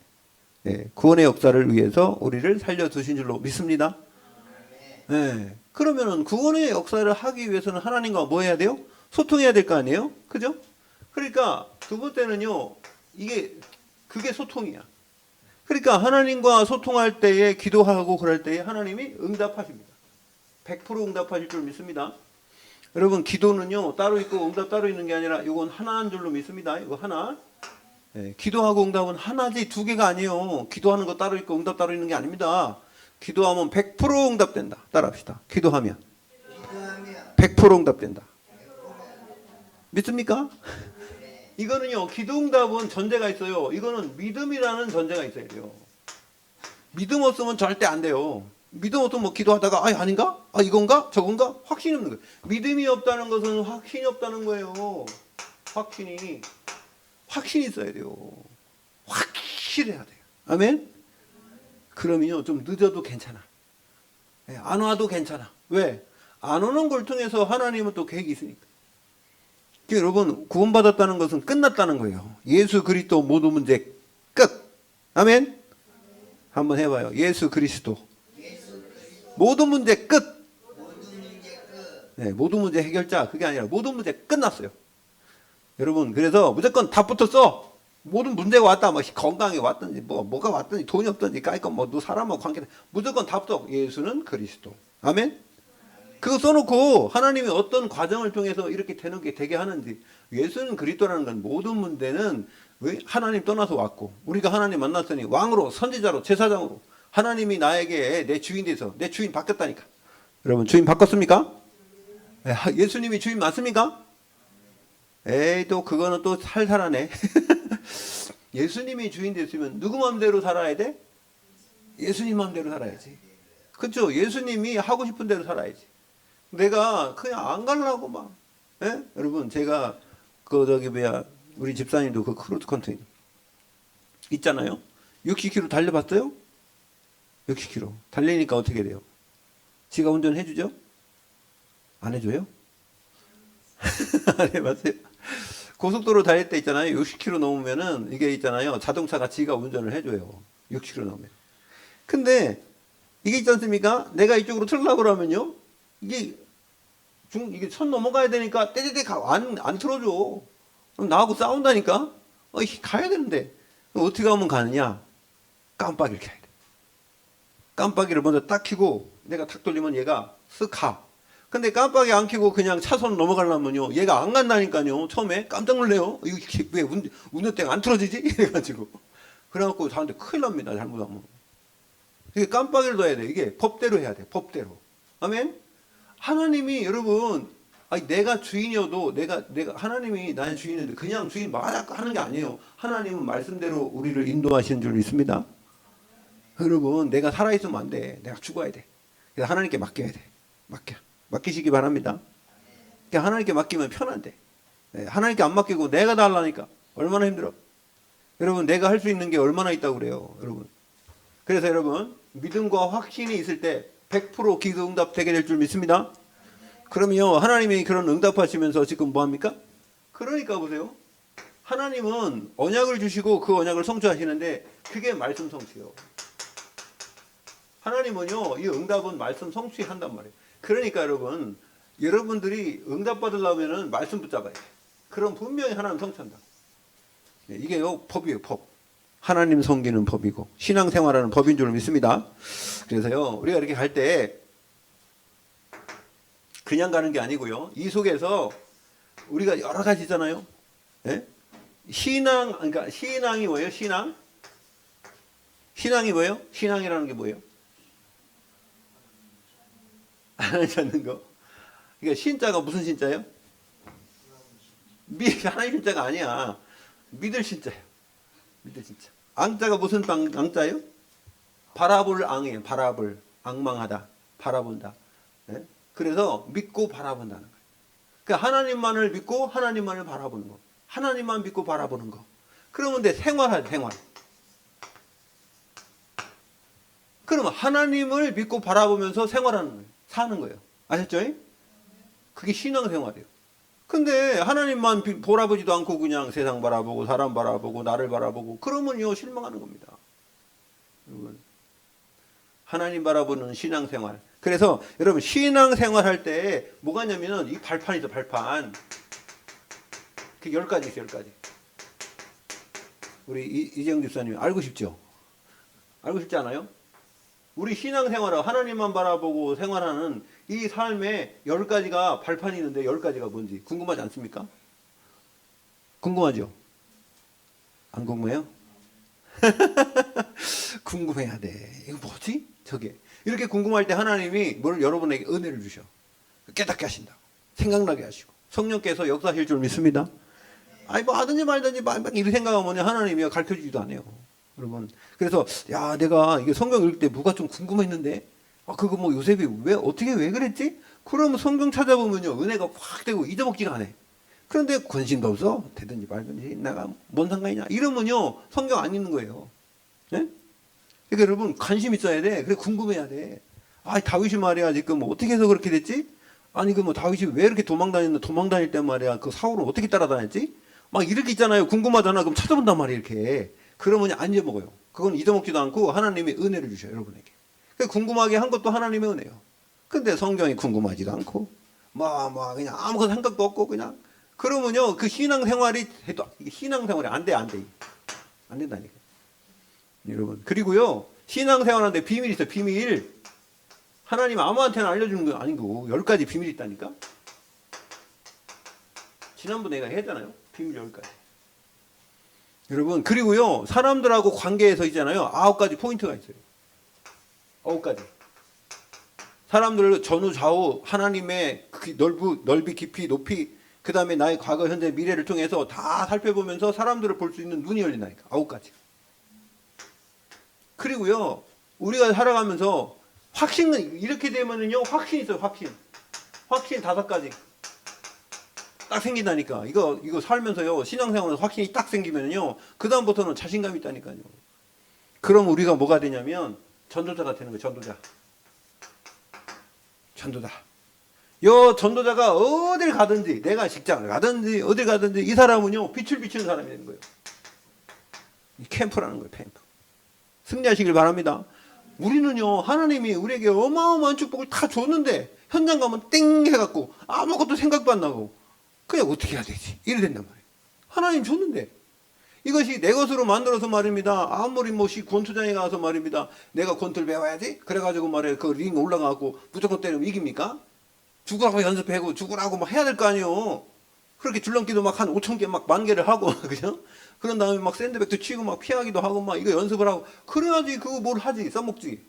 Speaker 1: 말이에요. 구원의 역사를 위해서 우리를 살려두신 줄로 믿습니다. 그러면은 구원의 역사를 하기 위해서는 하나님과 뭐 해야 돼요? 소통해야 될 거 아니에요? 그죠? 그러니까 두 번째는요, 그게 소통이야. 그러니까 하나님과 소통할 때에 기도하고 그럴 때에 하나님이 응답하십니다. 100% 응답하실 줄 믿습니다. 여러분 기도는요 따로 있고 응답 따로 있는 게 아니라 이건 하나인 줄로 믿습니다. 이거 하나. 기도하고 응답은 하나지 두 개가 아니에요. 기도하는 거 따로 있고 응답 따로 있는 게 아닙니다. 기도하면 100% 응답된다. 따라합시다. 기도하면 100% 응답된다. 믿습니까? 이거는요 기도 응답은 전제가 있어요. 이거는 믿음이라는 전제가 있어야 돼요. 믿음 없으면 절대 안 돼요. 믿음 없으면 뭐 기도하다가 아닌가? 이건가? 저건가? 확신이 없는 거예요. 믿음이 없다는 것은 확신이 없다는 거예요. 확신이 있어야 돼요. 확실해야 돼요. 아멘? 그러면요 좀 늦어도 괜찮아. 안 와도 괜찮아. 왜? 안 오는 걸 통해서 하나님은 또 계획이 있으니까. 여러분 구원받았다는 것은 끝났다는 거예요. 예수 그리스도 모든 문제 끝. 아멘? 한번 해봐요. 예수 그리스도 모든 문제 끝. 네, 모든 문제 해결자 그게 아니라 모든 문제 끝났어요. 여러분 그래서 무조건 다 붙었어. 모든 문제가 왔다, 뭐 건강이 왔든지 뭐가 왔든지 돈이 없든지 까이건 뭐 사람하고 관계 무조건 다 붙어. 예수는 그리스도. 아멘. 그거 써놓고 하나님이 어떤 과정을 통해서 이렇게 되게 하는지. 예수는 그리스도라는 건 모든 문제는 왜 하나님 떠나서 왔고 우리가 하나님 만났으니 왕으로 선지자로 제사장으로 하나님이 나에게 내 주인 돼서 내 주인 바뀌었다니까. 여러분 주인 바꿨습니까? 예수님이 주인 맞습니까? 에이 또 그거는 또 살살하네. 예수님이 주인 됐으면 누구 마음대로 살아야 돼? 예수님 마음대로 살아야지. 그렇죠? 예수님이 하고 싶은 대로 살아야지. 내가 그냥 안 가려고 막. 여러분 제가 우리 집사님도 그 크루즈컨트리 있잖아요. 60km 달려봤어요? 60km 달리니까 어떻게 돼요? 지가 운전해주죠? 안 해줘요? 안 해봤어요? 고속도로 달릴 때 있잖아요. 60km 넘으면은 이게 있잖아요. 자동차가 지가 운전을 해줘요. 60km 넘으면. 근데 이게 있지 않습니까? 내가 이쪽으로 틀려고 그러면요. 이게 선 넘어가야 되니까 떼떼떼 안 틀어줘. 그럼 나하고 싸운다니까? 가야 되는데. 어떻게 하면 가느냐? 깜빡이를 켜야 돼. 깜빡이를 먼저 딱 켜고 내가 탁 돌리면 얘가 쓱 가. 근데 깜빡이 안 켜고 그냥 차선 넘어가려면요. 얘가 안 간다니까요. 처음에 깜짝 놀래요. 이거 왜 운전대가 안 틀어지지? 이래가지고. 그래갖고 저한테 큰일 납니다. 잘못하면. 이게 깜빡이를 둬야 돼. 이게 법대로 해야 돼. 법대로. 아멘? 하나님이 여러분, 내가 주인이어도 내가 하나님이 나의 주인인데 그냥 주인 막 하는 게 아니에요. 하나님은 말씀대로 우리를 인도하시는 줄 믿습니다. 여러분, 내가 살아있으면 안 돼. 내가 죽어야 돼. 그래서 하나님께 맡겨야 돼. 맡기시기 바랍니다. 하나님께 맡기면 편한데. 하나님께 안 맡기고 내가 다 하려니까 얼마나 힘들어. 여러분, 내가 할 수 있는 게 얼마나 있다고 그래요. 여러분. 그래서 여러분, 믿음과 확신이 있을 때 100% 기도 응답 되게 될 줄 믿습니다. 그러면요, 하나님이 그런 응답하시면서 지금 뭐 합니까? 그러니까 보세요. 하나님은 언약을 주시고 그 언약을 성취하시는데 그게 말씀 성취요. 하나님은요, 이 응답은 말씀 성취한단 말이에요. 그러니까 여러분, 여러분들이 응답 받으려면은 말씀 붙잡아야 돼. 그럼 분명히 하나님 성취한다. 이게요, 법이에요, 법. 하나님 섬기는 법이고 신앙생활하는 법인 줄 믿습니다. 그래서요, 우리가 이렇게 갈 때 그냥 가는 게 아니고요. 이 속에서 우리가 여러 가지 있잖아요. 그러니까 신앙이 뭐예요? 신앙이 뭐예요? 신앙이라는 게 뭐예요? 하나님 찾는 거. 그러니까 신자가 무슨 신자예요? 하나님 신자가 아니야. 믿을 신자예요. 믿을 신자. 앙자가 무슨 앙자예요? 바라볼 앙이에요. 앙망하다. 바라본다. 그래서 믿고 바라본다는 거예요. 그러니까 하나님만을 믿고 하나님만을 바라보는 거. 하나님만 믿고 바라보는 거. 그러면 생활. 그러면 하나님을 믿고 바라보면서 생활하는 거예요. 사는 거예요. 아셨죠? 그게 신앙생활이에요. 근데 하나님만 바라보지도 않고 그냥 세상 바라보고 사람 바라보고 나를 바라보고 그러면요 실망하는 겁니다. 여러분, 하나님 바라보는 신앙생활. 그래서 여러분 신앙생활 할 때 뭐가 있냐면은 이 발판이죠. 발판. 그 10가지 있어요. 10가지. 우리 이재영 집사님 알고 싶죠? 알고 싶지 않아요? 우리 신앙생활을 하나님만 바라보고 생활하는 이 삶에 10가지가 발판이 있는데 10가지가 뭔지 궁금하지 않습니까? 궁금하죠? 안 궁금해요? 궁금해야 돼. 이거 뭐지? 저게. 이렇게 궁금할 때 하나님이 여러분에게 은혜를 주셔. 깨닫게 하신다. 생각나게 하시고. 성령께서 역사하실 줄 믿습니다. 뭐 하든지 말든지 막 이렇게 생각하면 하나님이 가르쳐주지도 않아요. 여러분. 그래서 내가 이게 성경 읽을 때 뭐가 좀 궁금했는데 그거 뭐 요셉이 왜 그랬지? 그러면 성경 찾아보면요, 은혜가 확 되고 잊어먹지가 않아. 그런데 관심도 없어. 되든지 말든지 내가 뭔 상관이냐 이러면요, 성경 안 읽는 거예요. 예? 그러니까 여러분, 관심 있어야 돼. 그래, 궁금해야 돼. 다윗이 말이야 지금 뭐 어떻게 해서 그렇게 됐지? 아니 그 뭐 다윗이 왜 이렇게 도망 다닐 때 말이야 그 사울은 어떻게 따라다녔지? 막 이렇게 있잖아요. 궁금하잖아. 그럼 찾아본단 말이야 이렇게. 그러면 안 잊어먹어요. 그건 잊어먹지도 않고 하나님이 은혜를 주셔요 여러분에게. 궁금하게 한 것도 하나님의 은혜요. 근데 성경이 궁금하지도 않고 그냥 아무것도 생각도 없고 그냥 그러면요 그 신앙생활이 해도 신앙생활이 안 된다니까 여러분. 그리고요 신앙생활하는데 비밀이 있어요. 비밀. 하나님 아무한테나 알려주는 거 아니고 10가지 비밀이 있다니까. 지난번에 내가 했잖아요. 비밀 10가지. 여러분, 그리고요 사람들하고 관계에서 있잖아요 9가지 포인트가 있어요. 9가지. 사람들 전후 좌우 하나님의 넓이 깊이 높이 그 다음에 나의 과거 현재 미래를 통해서 다 살펴보면서 사람들을 볼 수 있는 눈이 열린다니까. 9가지. 그리고요 우리가 살아가면서 확신은 이렇게 되면은요 확신이 있어요. 확신 5가지 딱 생긴다니까. 이거 살면서요 신앙생활에서 확신이 딱 생기면요 그 다음부터는 자신감이 있다니까요. 그럼 우리가 뭐가 되냐면 전도자가 되는 거예요. 전도자. 요 전도자가 어딜 가든지 내가 직장을 가든지 어딜 가든지 이 사람은요 빛을 비추는 사람이 되는 거예요. 캠프라는 거예요. 캠프. 승리하시길 바랍니다. 우리는요 하나님이 우리에게 어마어마한 축복을 다 줬는데 현장 가면 땡 해갖고 아무것도 생각도 안 나고 그냥 어떻게 해야 되지? 이래 된단 말이에요. 하나님 줬는데 이것이 내 것으로 만들어서 말입니다. 아무리 권투장에 가서 말입니다. 내가 권투를 배워야지. 그래가지고 말이에요. 그 링 올라가고 무조건 때리면 이깁니까? 죽으라고 연습하고 죽으라고 막 해야 될 거 아니에요. 그렇게 줄넘기도 막 한 5,000개 막 10,000개를 하고 그죠? 그런 다음에 막 샌드백도 치고 막 피하기도 하고 막 이거 연습을 하고 그래야지 그거 뭘 하지 써먹지.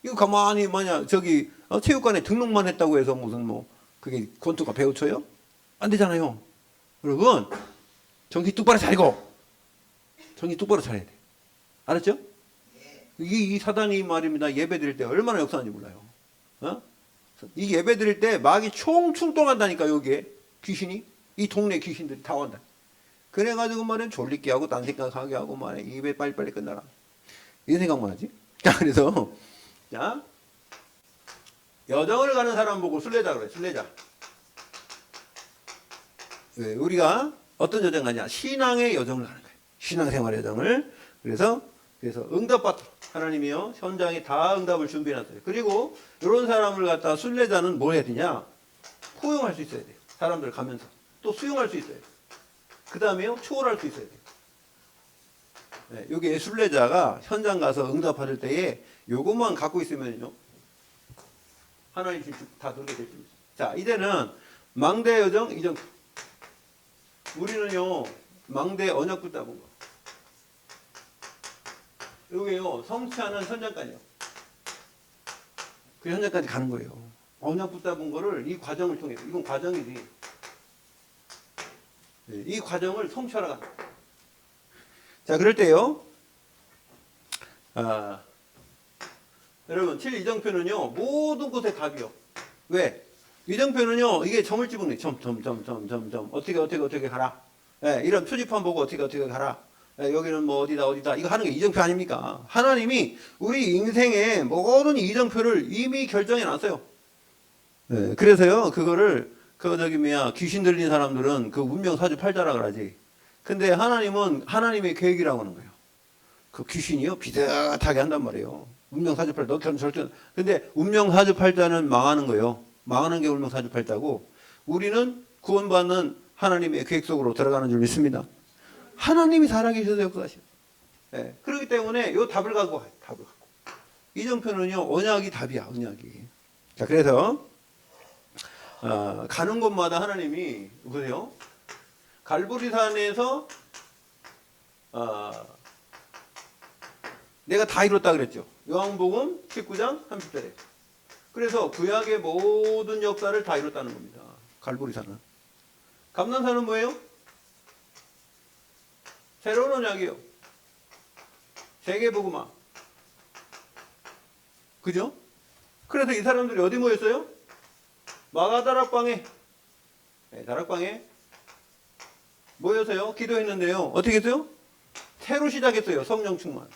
Speaker 1: 이거 가만히 만약 체육관에 등록만 했다고 해서 무슨 그게 권투가 배우쳐요? 안 되잖아요. 여러분 정신 똑바로 차리고 정신 똑바로 차려야 돼. 알았죠? 이 사단이 말입니다. 예배 드릴 때 얼마나 역사하는지 몰라요. 이 예배 드릴 때 막이 총출동한다니까. 여기에 귀신이 이 동네 귀신들이 다 온다. 그래가지고 말이야 졸리게 하고 딴 생각하게 하고 말이야 입에 빨리빨리 끝나라 이런 생각만 하지. 자 그래서 자 여정을 가는 사람 보고 순례자 그래. 순례자. 왜? 우리가 어떤 여정 가냐? 신앙의 여정을 가는 거예요. 신앙생활 여정을. 그래서 응답받다. 하나님이요 현장에 다 응답을 준비해놨어요. 그리고 이런 사람을 갖다 순례자는 뭐 해야 되냐? 포용할 수 있어야 돼요. 사람들 가면서 또 수용할 수 있어야 돼요. 그 다음에요 초월할 수 있어야 돼요. 네, 여기 순례자가 현장 가서 응답 받을 때에 요것만 갖고 있으면요 하나님 다 그렇게 될 수 있어요. 자 이제는 망대 여정 이정. 우리는요 망대 언약 붙잡은 거. 여기요 성취하는 현장까지요. 그 현장까지 가는 거예요. 언약 붙잡은 거를 이 과정을 통해서. 이건 과정이지. 네, 이 과정을 성취하러 가는 거예요. 자 그럴 때요 여러분 7 이정표는요 모든 곳에 답이요. 왜? 이정표는요 이게 점을 찍은 거예요. 점 어떻게 가라. 네, 이런 표지판 보고 어떻게 가라. 네, 여기는 뭐 어디다 이거 하는 게 이정표 아닙니까? 하나님이 우리 인생의 모든 이정표를 이미 결정해 놨어요. 네, 그래서요 그거를 귀신 들린 사람들은 그 운명 사주팔자라 그러지. 근데 하나님은 하나님의 계획이라고 하는 거예요. 그 귀신이요 비슷하게 한단 말이에요. 운명 사주팔자 너처럼 절대. 근데 운명 사주팔자는 망하는 거예요. 망하는 게 운명 사주팔자고 우리는 구원받는 하나님의 계획 속으로 들어가는 줄 믿습니다. 하나님이 살아계셔서 역사하시죠. 네, 그렇기 때문에 이 답을 갖고 가요. 답을 갖고. 이정표는요 언약이 답이야. 언약이. 자 그래서 가는 곳마다 하나님이 보세요. 갈보리산에서 내가 다 이뤘다 그랬죠. 요한복음 19장 30절에. 그래서 구약의 모든 역사를 다 이뤘다는 겁니다. 갈보리산은. 감난산은 뭐예요? 새로운 언약이에요. 세계복음화. 그죠? 그래서 이 사람들이 어디 모였어요? 마가다락방에, 네, 다락방에 모여서요 기도했는데요. 어떻게 했어요? 새로 시작했어요. 성령 충만.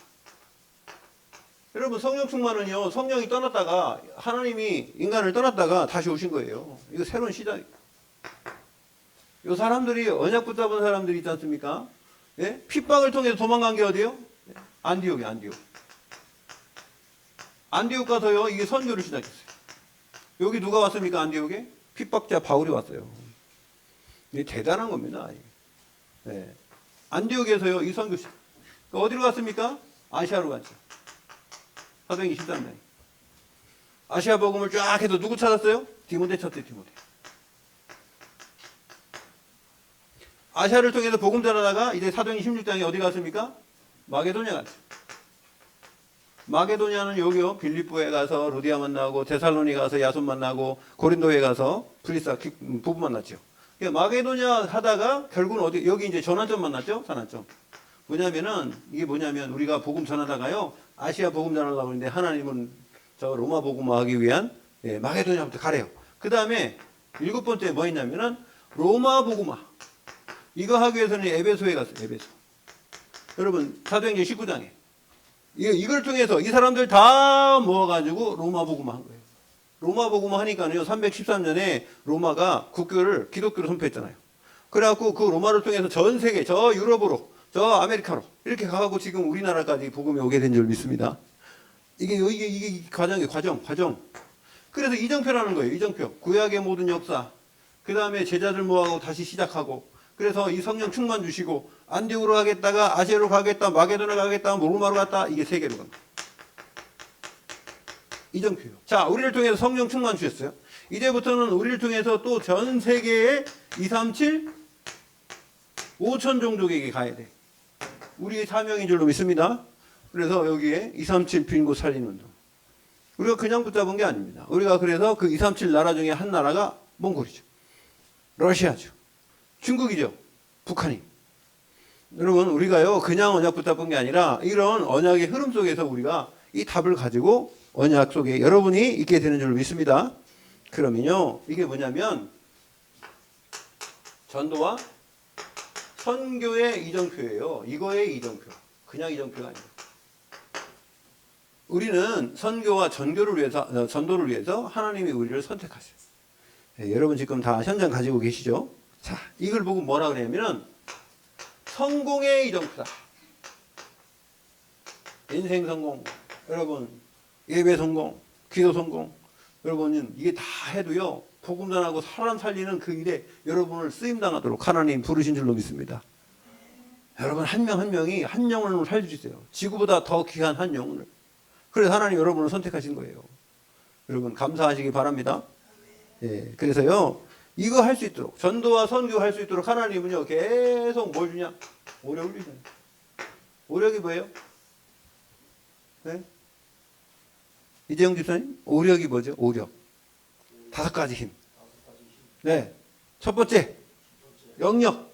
Speaker 1: 여러분 성령 충만은요, 성령이 떠났다가 하나님이 인간을 떠났다가 다시 오신 거예요. 이거 새로운 시작. 이 사람들이 언약 붙잡은 사람들이 있지 않습니까? 예? 핍박을 통해서 도망간 게 어디예요? 안디옥이 안디옥. 안디옥 가서요 이게 선교를 시작했어요. 여기 누가 왔습니까? 안디옥에? 핍박자 바울이 왔어요. 이게 대단한 겁니다. 예. 안디옥에서요 이 선교 시작. 어디로 갔습니까? 아시아로 갔죠. 사도행전 13장. 아시아 복음을 쫙 해서 누구 찾았어요? 디모데 찾았어요. 디모데. 아시아를 통해서 복음 전하다가 이제 사도행전 16장에 어디 갔습니까? 마게도냐 갔죠. 마게도냐는 여기요. 빌립보에 가서 루디아 만나고 데살로니 가서 야손 만나고 고린도에 가서 브리스 부부 만났죠. 마게도냐 하다가 결국은 어디 여기 이제 전환점 만났죠. 전환점. 뭐냐면은 이게 뭐냐면 우리가 복음 전하다가요. 아시아 복음 전하려고 하는데 하나님은 저 로마 복음화하기 위한 마게도냐부터 가래요. 그 다음에 7번째 뭐 했냐면은 로마 복음화. 이거 하기 위해서는 에베소에 갔어요. 에베소. 여러분 사도행전 19장에 이걸 통해서 이 사람들 다 모아가지고 로마 복음화 한 거예요. 로마 복음화 하니까요 313년에 로마가 국교를 기독교로 선포했잖아요. 그래갖고 그 로마를 통해서 전 세계 저 유럽으로 저 아메리카로 이렇게 가고 지금 우리나라까지 복음이 오게 된 줄 믿습니다. 이게 과정. 그래서 이정표라는 거예요. 이정표. 구약의 모든 역사. 그 다음에 제자들 모아고 다시 시작하고. 그래서 이 성령 충만 주시고 안디옥으로 가겠다가 아시아로 가겠다, 마게도나 가겠다, 로마로 갔다. 이게 세계로 갑니다. 이정표요. 자, 우리를 통해서 성령 충만 주셨어요. 이제부터는 우리를 통해서 또 전 세계에 237, 5천 종족에게 가야 돼. 우리의 사명인 줄로 믿습니다. 그래서 여기에 237 빈 곳 살리는 운동. 우리가 그냥 붙잡은 게 아닙니다. 우리가 그래서 그 237 나라 중에 한 나라가 몽골이죠. 러시아죠. 중국이죠. 북한이. 여러분 우리가요 그냥 언약 붙잡은 게 아니라 이런 언약의 흐름 속에서 우리가 이 답을 가지고 언약 속에 여러분이 있게 되는 줄 믿습니다. 그러면요 이게 뭐냐면 전도와 선교의 이정표예요. 이거의 이정표. 그냥 이정표가 아니에요. 우리는 선교와 전도를 위해서 하나님이 우리를 선택하세요. 네, 여러분 지금 다 현장 가지고 계시죠? 자, 이걸 보고 뭐라 그러냐면은 성공의 이정표다. 인생 성공, 여러분 예배 성공, 기도 성공, 여러분은 이게 다 해도요 복음 전하고 사람 살리는 그 일에 여러분을 쓰임 당하도록 하나님 부르신 줄로 믿습니다. 여러분 한 명 한 명이 한 영혼을 살려주세요. 지구보다 더 귀한 한 영혼을. 그래서 하나님 여러분을 선택하신 거예요. 여러분 감사하시기 바랍니다. 예, 그래서요 이거 할 수 있도록 전도와 선교 할 수 있도록 하나님은요 계속 뭘 주냐? 오력을 주잖아요. 오력이 뭐예요? 네? 이재영 집사님 오력이 뭐죠? 오력 5가지 힘. 네, 첫 번째 영역.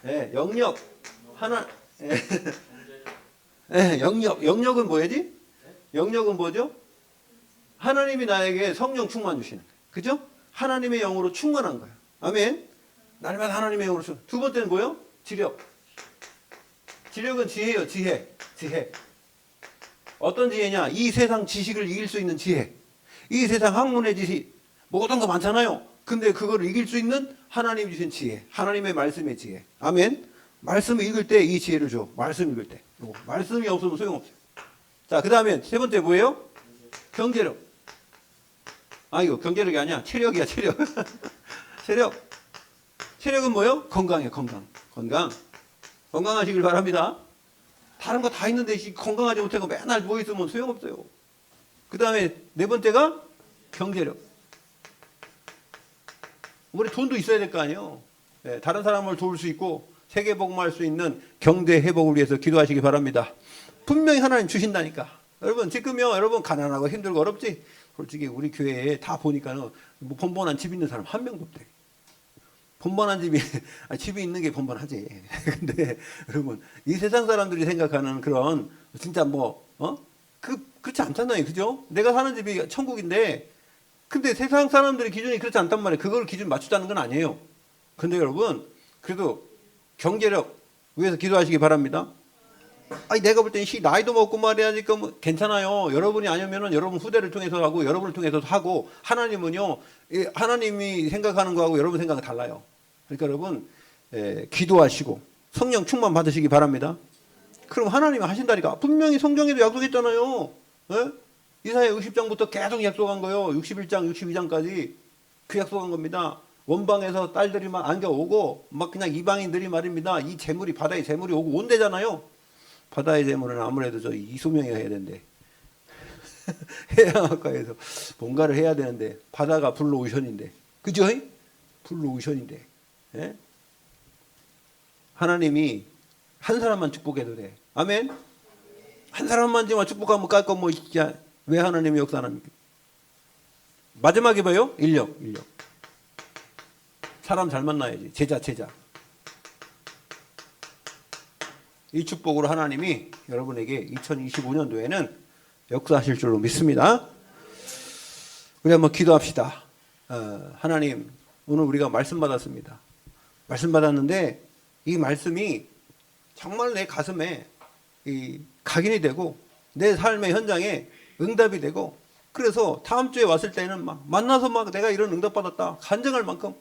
Speaker 1: 네, 영역 하나. 네. 네, 영역은 뭐지? 영역은 뭐죠? 하나님이 나에게 성령 충만 주시는 거예요. 그죠? 하나님의 영으로 충만한 거예요. 아멘. 날마다 하나님의 영으로 충만. 두 번째는 뭐예요? 지력. 지력은 지혜예요. 지혜. 어떤 지혜냐? 이 세상 지식을 이길 수 있는 지혜. 이 세상 학문의 지식 모든 거 많잖아요. 근데 그거를 이길 수 있는 하나님이 주신 지혜. 하나님의 말씀의 지혜. 아멘. 말씀 읽을 때 이 지혜를 줘. 말씀 읽을 때. 말씀이 없으면 소용없어요. 자, 그 다음에 세 번째 뭐예요? 경제력. 이거 경제력이 아니야. 체력이야, 체력. 체력은 뭐예요? 건강이에요, 건강. 건강하시길 바랍니다. 다른 거 다 있는데 건강하지 못하고 맨날 누워있으면 소용없어요. 그 다음에 네 번째가 경제력. 우리 돈도 있어야 될 거 아니에요. 네, 다른 사람을 도울 수 있고 세계 복음할 수 있는 경제 회복을 위해서 기도하시기 바랍니다. 분명히 하나님 주신다니까. 여러분 지금요 여러분 가난하고 힘들고 어렵지? 솔직히 우리 교회에 다 보니까는 뭐 번번한 집 있는 사람 한 명도 없대. 번번한 집이 있는 게 번번하지. 근데 여러분 이 세상 사람들이 생각하는 그런 진짜 그렇지 않잖아요. 그죠? 내가 사는 집이 천국인데, 근데 세상 사람들의 기준이 그렇지 않단 말이에요. 그걸 기준 맞추자는 건 아니에요. 근데 여러분, 그래도 경제력 위해서 기도하시기 바랍니다. 아니, 내가 볼 땐 나이도 먹고 말이야. 지금 괜찮아요. 여러분이 아니면은 여러분 후대를 통해서 하고, 여러분을 통해서 하고, 하나님은요, 하나님이 생각하는 거하고 여러분 생각은 달라요. 그러니까 여러분, 기도하시고, 성령 충만 받으시기 바랍니다. 그럼 하나님이 하신다니까. 분명히 성경에도 약속했잖아요. 예? 이사야 60장부터 계속 약속한 거예요. 61장, 62장까지 그 약속한 겁니다. 원방에서 딸들이 막 안겨오고 막 그냥 이방인들이 말입니다. 이 재물이 바다의 재물이 오고 온대잖아요. 바다의 재물은 아무래도 저 이소명이 해야 되는데 해양학과에서 뭔가를 해야 되는데 바다가 블루오션인데 그죠? 블루오션인데 예? 하나님이 한 사람만 축복해도 돼. 아멘. 한 사람만 지금 축복하면 깎고 뭐 왜 하나님이 역사합니까? 마지막에 봐요. 인력. 사람 잘 만나야지. 제자. 이 축복으로 하나님이 여러분에게 2025년도에는 역사하실 줄로 믿습니다. 우리 한번 기도합시다. 하나님, 오늘 우리가 말씀 받았습니다. 말씀 받았는데 이 말씀이 정말 내 가슴에 각인이 되고 내 삶의 현장에 응답이 되고 그래서 다음 주에 왔을 때는 막 만나서 막 내가 이런 응답 받았다 간증할 만큼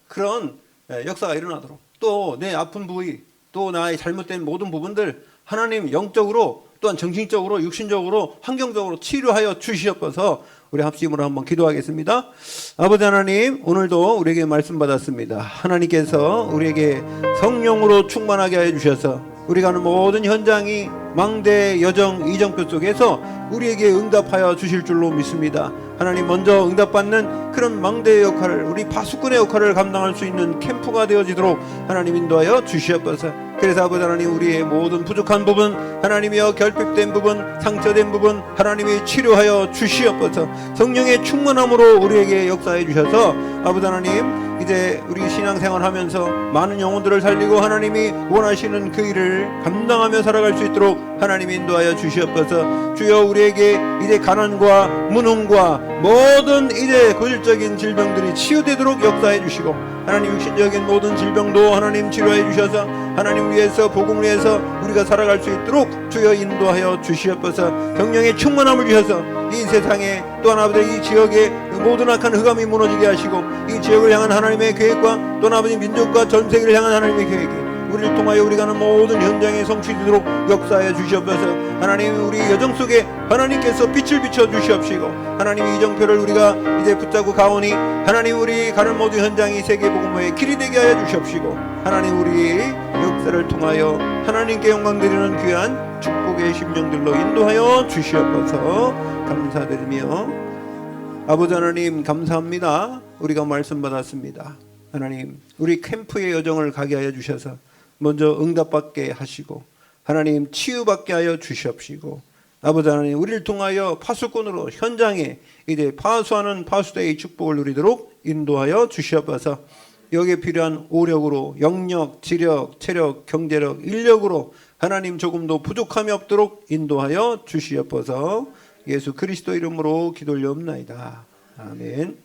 Speaker 1: 그런 역사가 일어나도록 또 내 아픈 부위 또 나의 잘못된 모든 부분들 하나님 영적으로 또한 정신적으로 육신적으로 환경적으로 치료하여 주시옵소서. 우리 합심으로 한번 기도하겠습니다. 아버지 하나님, 오늘도 우리에게 말씀 받았습니다. 하나님께서 우리에게 성령으로 충만하게 하여 주셔서 우리가 하는 모든 현장이 망대 여정 이정표 속에서 우리에게 응답하여 주실 줄로 믿습니다. 하나님, 먼저 응답받는 그런 망대의 역할을, 우리 파수꾼의 역할을 감당할 수 있는 캠프가 되어지도록 하나님 인도하여 주시옵소서. 그래서 아버지 하나님, 우리의 모든 부족한 부분, 하나님이여 결핍된 부분, 상처된 부분 하나님이 치료하여 주시옵소서. 성령의 충만함으로 우리에게 역사해 주셔서 아버지 하나님, 이제 우리 신앙생활 하면서 많은 영혼들을 살리고 하나님이 원하시는 그 일을 감당하며 살아갈 수 있도록 하나님이 인도하여 주시옵소서. 주여, 우리에게 이제 가난과 무능과 모든 이제 고질적인 질병들이 치유되도록 역사해 주시고 하나님, 육신적인 모든 질병도 하나님 치료해 주셔서 하나님 위해서 복음을 위해서 우리가 살아갈 수 있도록 주여 인도하여 주시옵소서. 성령의 충만함을 주셔서 이 세상에 또한 아버지 이 지역에 모든 악한 흑암이 무너지게 하시고 이 지역을 향한 하나님의 계획과 또한 아버지 민족과 전 세계를 향한 하나님의 계획이 우리를 통하여 우리가 하는 모든 현장에 성취되도록 역사하여 주시옵소서. 하나님, 우리 여정 속에 하나님께서 빛을 비춰 주시옵시고 하나님, 이정표를 우리가 이제 붙잡고 가오니 하나님, 우리 가는 모든 현장이 세계복음화의 길이 되게 하여 주시옵시고 하나님, 우리 역사를 통하여 하나님께 영광 드리는 귀한 축복의 심령들로 인도하여 주시옵소서. 감사드리며 아버지 하나님, 감사합니다. 우리가 말씀 받았습니다. 하나님, 우리 캠프의 여정을 가게 하여 주셔서 먼저 응답받게 하시고 하나님, 치유받게 하여 주시옵시고 아버지 하나님, 우리를 통하여 파수꾼으로 현장에 이제 파수하는 파수대의 축복을 누리도록 인도하여 주시옵소서. 여기에 필요한 오력으로 영력, 지력, 체력, 경제력, 인력으로 하나님 조금도 부족함이 없도록 인도하여 주시옵소서. 예수 그리스도 이름으로 기도 올려옵나이다. 아멘.